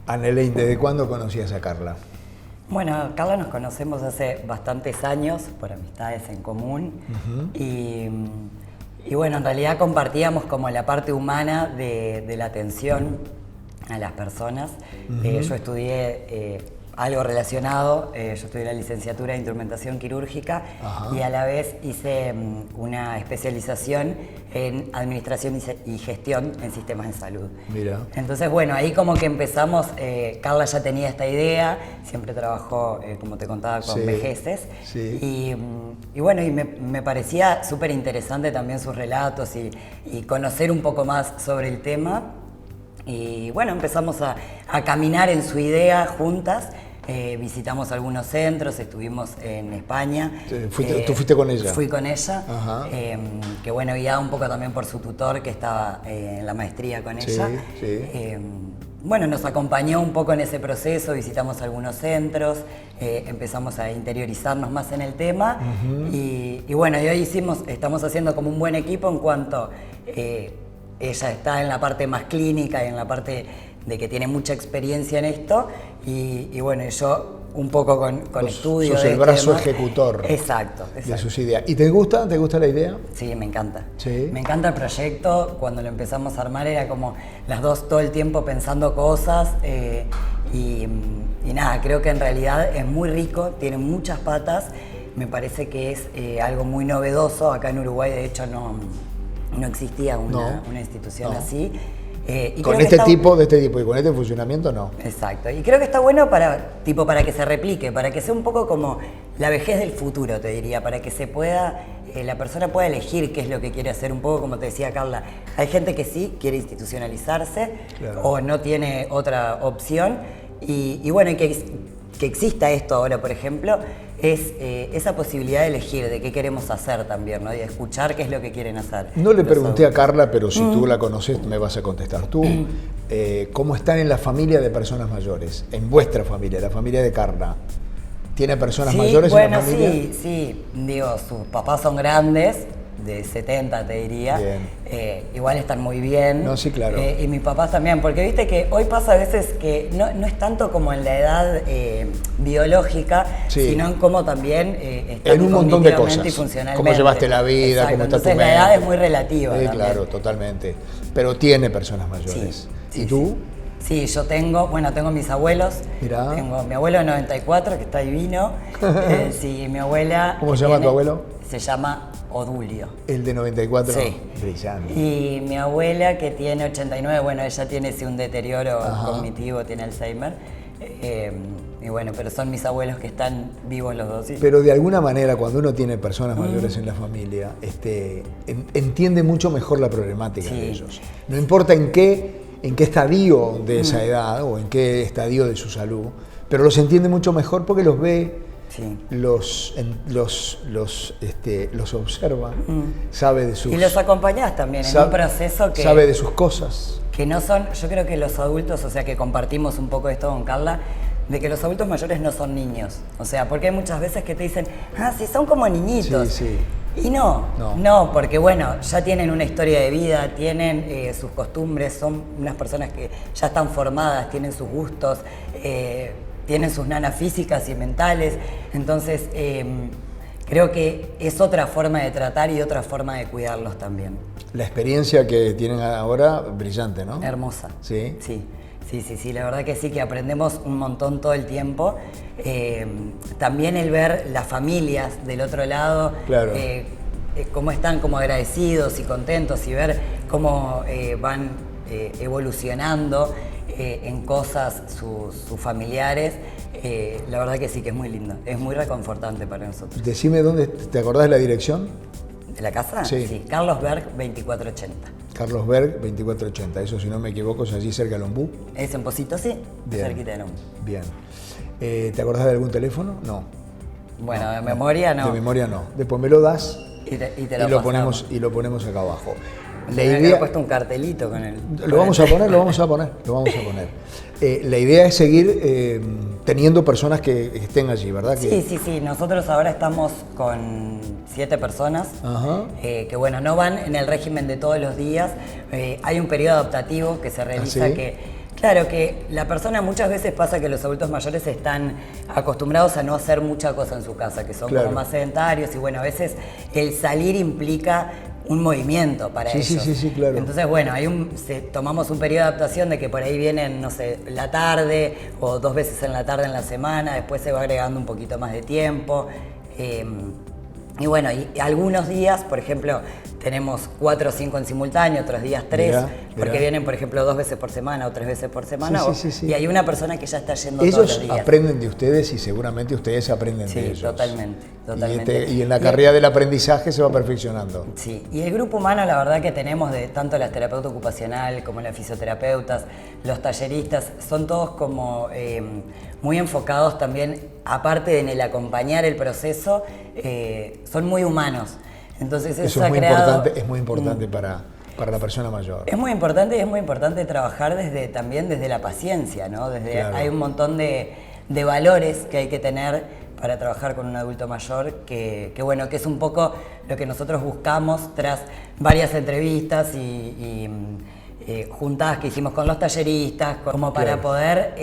Anelaine, ¿desde cuándo conocías a Carla? Bueno, Carla nos conocemos hace bastantes años por amistades en común y bueno, en realidad compartíamos como la parte humana de la atención a las personas. Yo estudié algo relacionado, yo estudié la licenciatura de instrumentación quirúrgica y a la vez hice una especialización en administración y gestión en sistemas de salud. Mira. Entonces, bueno, ahí como que empezamos, Carla ya tenía esta idea, siempre trabajó, como te contaba, con vejeces. Sí. Y bueno, y me parecía súper interesante también sus relatos y conocer un poco más sobre el tema. Y bueno, empezamos a caminar en su idea juntas. Visitamos algunos centros, estuvimos en España. ¿Tú fuiste con ella? Fui con ella, Ajá. que bueno, guiada un poco también por su tutor que estaba en la maestría con ella. Sí. Bueno, nos acompañó un poco en ese proceso, visitamos algunos centros, empezamos a interiorizarnos más en el tema y bueno, y hoy estamos haciendo como un buen equipo en cuanto ella está en la parte más clínica y en la parte de que tiene mucha experiencia en esto y bueno, yo un poco con estudios. Sos el brazo ejecutor. Exacto. De sus ideas. ¿Y te gusta? ¿Te gusta la idea? Sí, me encanta. Sí. Me encanta el proyecto. Cuando lo empezamos a armar era como las dos todo el tiempo pensando cosas y nada, creo que en realidad es muy rico, tiene muchas patas. Me parece que es algo muy novedoso. Acá en Uruguay, de hecho, no existía una institución así. Y con de este tipo y con este funcionamiento no. Exacto. Y creo que está bueno para que se replique, para que sea un poco como la vejez del futuro, te diría, para que se pueda, la persona pueda elegir qué es lo que quiere hacer, un poco como te decía Carla. Hay gente que sí quiere institucionalizarse o no tiene otra opción. Y bueno, que exista esto ahora, por ejemplo, es esa posibilidad de elegir de qué queremos hacer también, ¿no? Y de escuchar qué es lo que quieren hacer. No le pregunté a Carla, pero si tú la conoces me vas a contestar tú. ¿Cómo están en la familia de personas mayores? En vuestra familia, la familia de Carla. ¿Tiene personas mayores en la familia? Sí. Digo, sus papás son grandes, de 70 te diría. Bien. Igual están muy bien. No, sí, claro. Y mis papás también, porque viste que hoy pasa a veces que no es tanto como en la edad biológica, sino en cómo también están en un montón de cosas. Y funcionalmente. Cómo llevaste la vida, Exacto. cómo está Entonces tu la edad es muy relativa. Claro, totalmente. Pero tiene personas mayores. Sí, ¿Y tú? Sí, yo tengo mis abuelos. Mirá. Tengo mi abuelo de 94, que está divino. Mi abuela... ¿Cómo se llama tu abuelo? Se llama Odulio. ¿El de 94? Sí. Brillante. Y mi abuela, que tiene 89, bueno, ella tiene un deterioro cognitivo, tiene Alzheimer. Y bueno, pero son mis abuelos que están vivos los dos. ¿Sí? Pero de alguna manera, cuando uno tiene personas mayores en la familia, entiende mucho mejor la problemática de ellos. No importa en qué estadio de esa edad o en qué estadio de su salud, pero los entiende mucho mejor porque los ve, los observa, sabe de sus... Y los acompañás también en un proceso que... Sabe de sus cosas. Que no son, yo creo que los adultos, o sea, que compartimos un poco esto con Carla, de que los adultos mayores no son niños. O sea, porque hay muchas veces que te dicen, sí, son como niñitos. Sí. Y no, porque bueno, ya tienen una historia de vida, tienen sus costumbres, son unas personas que ya están formadas, tienen sus gustos, tienen sus nanas físicas y mentales. Entonces, creo que es otra forma de tratar y otra forma de cuidarlos también. La experiencia que tienen ahora, brillante, ¿no? Hermosa. ¿Sí? Sí, la verdad que sí, que aprendemos un montón todo el tiempo. También el ver las familias del otro lado, claro. Cómo están como agradecidos y contentos y ver cómo van evolucionando en cosas sus familiares. La verdad que sí, que es muy lindo, es muy reconfortante para nosotros. Decime dónde, ¿te acordás de la dirección? ¿De la casa? Sí. Carlos Berg 2480. Carlos Berg 2480, eso si no me equivoco es allí cerca de Lombú. Es en Pocito, sí, bien, cerquita de Lombú. Bien. ¿Te acordás de algún teléfono? No. Bueno, de memoria no. De memoria no. Después me lo das y lo ponemos acá abajo. La idea... He puesto un cartelito con el... Lo vamos a poner. La idea es seguir teniendo personas que estén allí, ¿verdad? Sí. Nosotros ahora estamos con 7 personas que, bueno, no van en el régimen de todos los días. Hay un periodo adaptativo que se realiza que Claro, que la persona muchas veces pasa que los adultos mayores están acostumbrados a no hacer mucha cosa en su casa, que son como más sedentarios y bueno, a veces el salir implica un movimiento para ellos. Sí, claro. Entonces, bueno, tomamos un periodo de adaptación de que por ahí vienen, no sé, la tarde o 2 veces en la tarde en la semana, después se va agregando un poquito más de tiempo. Y bueno, y algunos días, por ejemplo, tenemos 4 o 5 en simultáneo, otros días 3, porque vienen, por ejemplo, 2 veces por semana o 3 veces por semana. Y hay una persona que ya está yendo todos los días. Ellos aprenden de ustedes y seguramente ustedes aprenden de ellos. Totalmente. Y en la carrera del aprendizaje se va perfeccionando. Sí, y el grupo humano, la verdad que tenemos de tanto las terapeutas ocupacional como las fisioterapeutas, los talleristas, son todos como muy enfocados también, aparte en el acompañar el proceso, son muy humanos. Entonces eso es muy importante para la persona mayor. Es muy importante y es muy importante trabajar también desde la paciencia, ¿no? Hay un montón de valores que hay que tener para trabajar con un adulto mayor, que es un poco lo que nosotros buscamos tras varias entrevistas y juntadas que hicimos con los talleristas, como para poder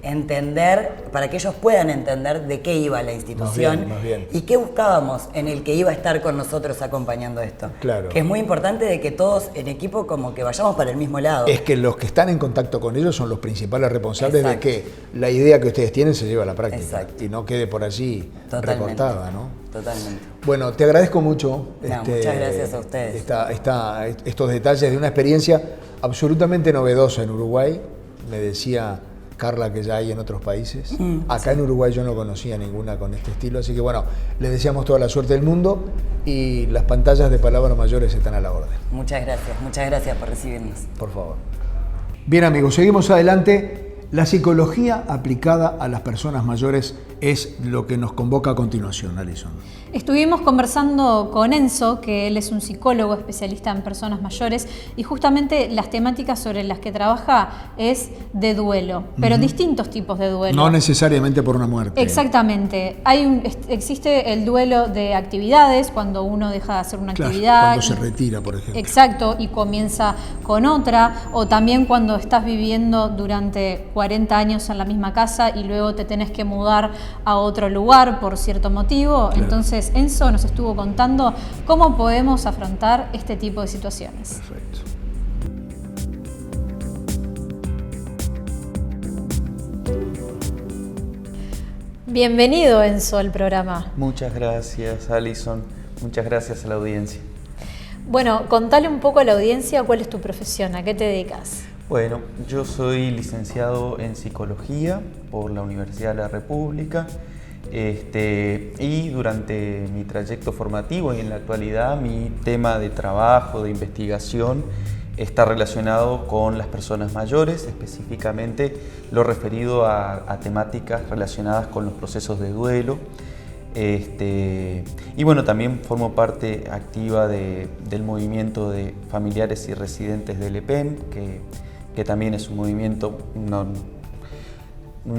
entender, para que ellos puedan entender de qué iba la institución más bien. Y qué buscábamos en el que iba a estar con nosotros acompañando esto. Claro. Que es muy importante de que todos en equipo como que vayamos para el mismo lado. Es que los que están en contacto con ellos son los principales responsables de que la idea que ustedes tienen se lleve a la práctica y no quede por allí recortada, ¿no? Totalmente. Bueno, te agradezco mucho. Muchas gracias a ustedes. Estos detalles de una experiencia absolutamente novedosa en Uruguay. Me decía Carla que ya hay en otros países. Acá en Uruguay yo no conocía ninguna con este estilo, así que bueno, les deseamos toda la suerte del mundo y las pantallas de Palabras Mayores están a la orden. Muchas gracias por recibirnos. Por favor. Bien amigos, seguimos adelante. La psicología aplicada a las personas mayores es lo que nos convoca a continuación, Alison. Estuvimos conversando con Enzo, que él es un psicólogo especialista en personas mayores, y justamente las temáticas sobre las que trabaja es de duelo, pero distintos tipos de duelo. No necesariamente por una muerte. Exactamente. Existe el duelo de actividades, cuando uno deja de hacer una actividad. Cuando se retira, por ejemplo. Exacto, y comienza con otra, o también cuando estás viviendo durante 40 años en la misma casa y luego te tenés que mudar a otro lugar por cierto motivo. Entonces Enzo nos estuvo contando cómo podemos afrontar este tipo de situaciones. Perfecto. Bienvenido, Enzo, al programa. Muchas gracias, Alison. Muchas gracias a la audiencia. Bueno, contale un poco a la audiencia cuál es tu profesión, a qué te dedicas. Bueno, yo soy licenciado en Psicología por la Universidad de la República y durante mi trayecto formativo y en la actualidad mi tema de trabajo, de investigación, está relacionado con las personas mayores, específicamente lo referido a temáticas relacionadas con los procesos de duelo. Y bueno, también formo parte activa del movimiento de familiares y residentes del EPEM, que también es un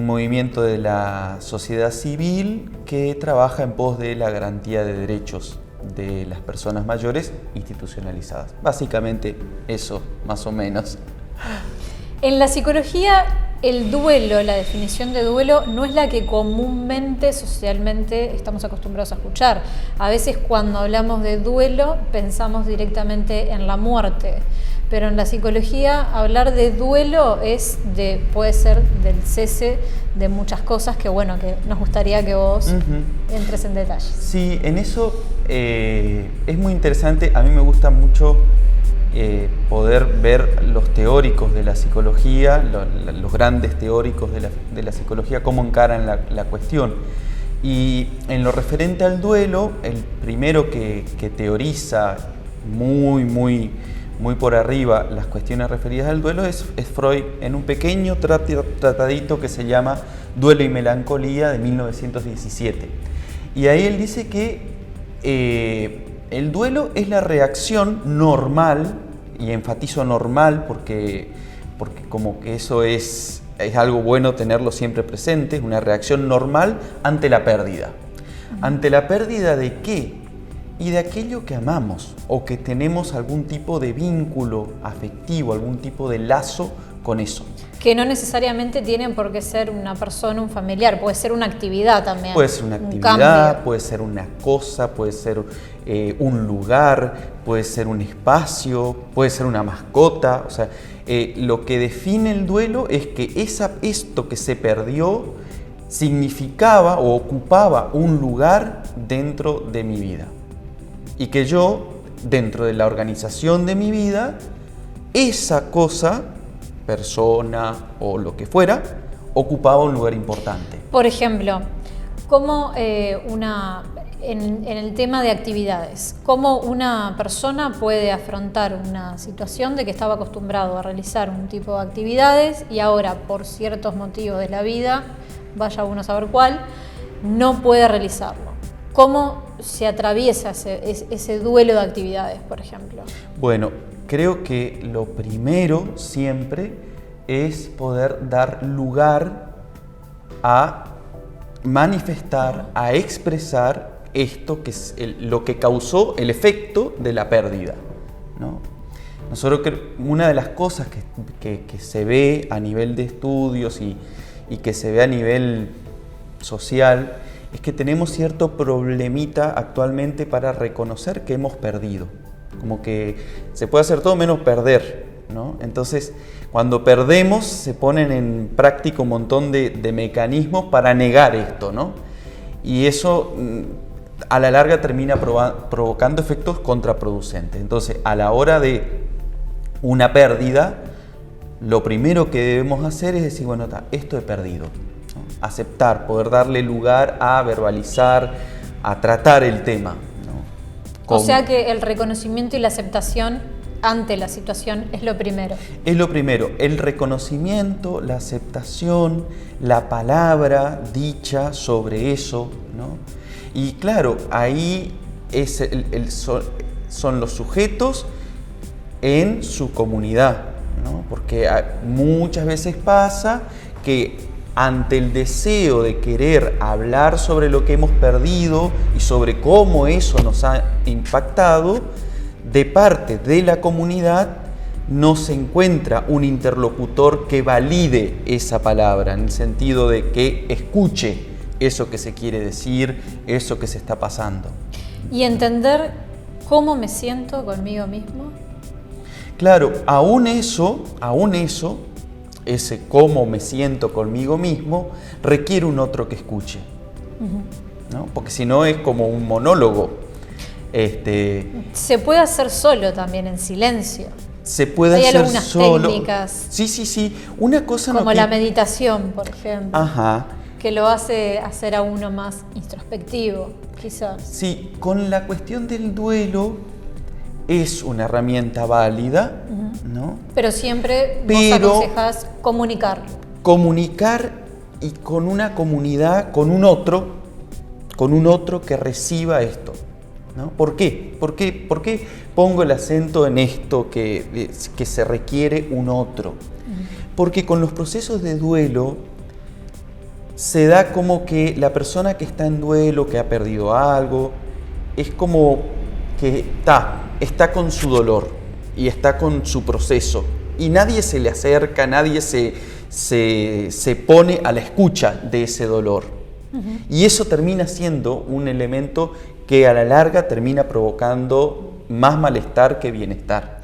movimiento de la sociedad civil que trabaja en pos de la garantía de derechos de las personas mayores institucionalizadas. Básicamente eso, más o menos. En la psicología, el duelo, la definición de duelo, no es la que comúnmente, socialmente, estamos acostumbrados a escuchar. A veces cuando hablamos de duelo, pensamos directamente en la muerte. Pero en la psicología, hablar de duelo puede ser del cese de muchas cosas que nos gustaría que vos entres en detalle. Sí, en eso es muy interesante. A mí me gusta mucho poder ver los teóricos de la psicología, los grandes teóricos de la psicología, cómo encaran la cuestión. Y en lo referente al duelo, el primero que teoriza muy por arriba las cuestiones referidas al duelo es Freud, en un pequeño tratadito que se llama Duelo y Melancolía, de 1917. Y ahí él dice que el duelo es la reacción normal, y enfatizo normal porque como que eso es algo bueno tenerlo siempre presente, es una reacción normal ante la pérdida. ¿Ante la pérdida de qué? Y de aquello que amamos o que tenemos algún tipo de vínculo afectivo, algún tipo de lazo con eso. Que no necesariamente tienen por qué ser una persona, un familiar, puede ser una actividad también. Puede ser una actividad, puede ser una cosa, puede ser un lugar, puede ser un espacio, puede ser una mascota. O sea, lo que define el duelo es que esto que se perdió significaba o ocupaba un lugar dentro de mi vida. Y que yo, dentro de la organización de mi vida, esa cosa, persona o lo que fuera, ocupaba un lugar importante. Por ejemplo, como en el tema de actividades, ¿cómo una persona puede afrontar una situación de que estaba acostumbrado a realizar un tipo de actividades y ahora, por ciertos motivos de la vida, vaya uno a saber cuál, no puede realizarlo? ¿Cómo se atraviesa ese duelo de actividades, por ejemplo? Bueno, creo que lo primero siempre es poder dar lugar a manifestar, a expresar esto que es lo que causó el efecto de la pérdida, ¿no? Nosotros una de las cosas que se ve a nivel de estudios y que se ve a nivel social es que tenemos cierto problemita actualmente para reconocer que hemos perdido. Como que se puede hacer todo menos perder, ¿no? Entonces, cuando perdemos, se ponen en práctica un montón de mecanismos para negar esto, ¿no? Y eso, a la larga, termina provocando efectos contraproducentes. Entonces, a la hora de una pérdida, lo primero que debemos hacer es decir, bueno, esto he perdido, ¿no? Aceptar, poder darle lugar a verbalizar, a tratar el tema. O sea que el reconocimiento y la aceptación ante la situación es lo primero. Es lo primero, el reconocimiento, la aceptación, la palabra dicha sobre eso, ¿no? Y claro, ahí son los sujetos en su comunidad, ¿no? Porque muchas veces pasa que ante el deseo de querer hablar sobre lo que hemos perdido y sobre cómo eso nos ha impactado, de parte de la comunidad no se encuentra un interlocutor que valide esa palabra, en el sentido de que escuche eso que se quiere decir, eso que se está pasando. Y entender cómo me siento conmigo mismo. Claro, aún eso, ese cómo me siento conmigo mismo, requiere un otro que escuche, ¿no? Porque si no es como un monólogo. Se puede hacer solo también, en silencio. Se puede Hay hacer algunas solo. Técnicas. Sí. Una cosa como la meditación, por ejemplo. Ajá. Que lo hace hacer a uno más introspectivo, quizás. Sí, con la cuestión del duelo es una herramienta válida, ¿no? Pero siempre vos aconsejás comunicar. Comunicar y con una comunidad, con un otro que reciba esto, ¿no? ¿Por qué? ¿Por qué pongo el acento en esto que se requiere un otro? Porque con los procesos de duelo se da como que la persona que está en duelo, que ha perdido algo, es como que está con su dolor y está con su proceso y nadie se le acerca, nadie se pone a la escucha de ese dolor. Y eso termina siendo un elemento que a la larga termina provocando más malestar que bienestar.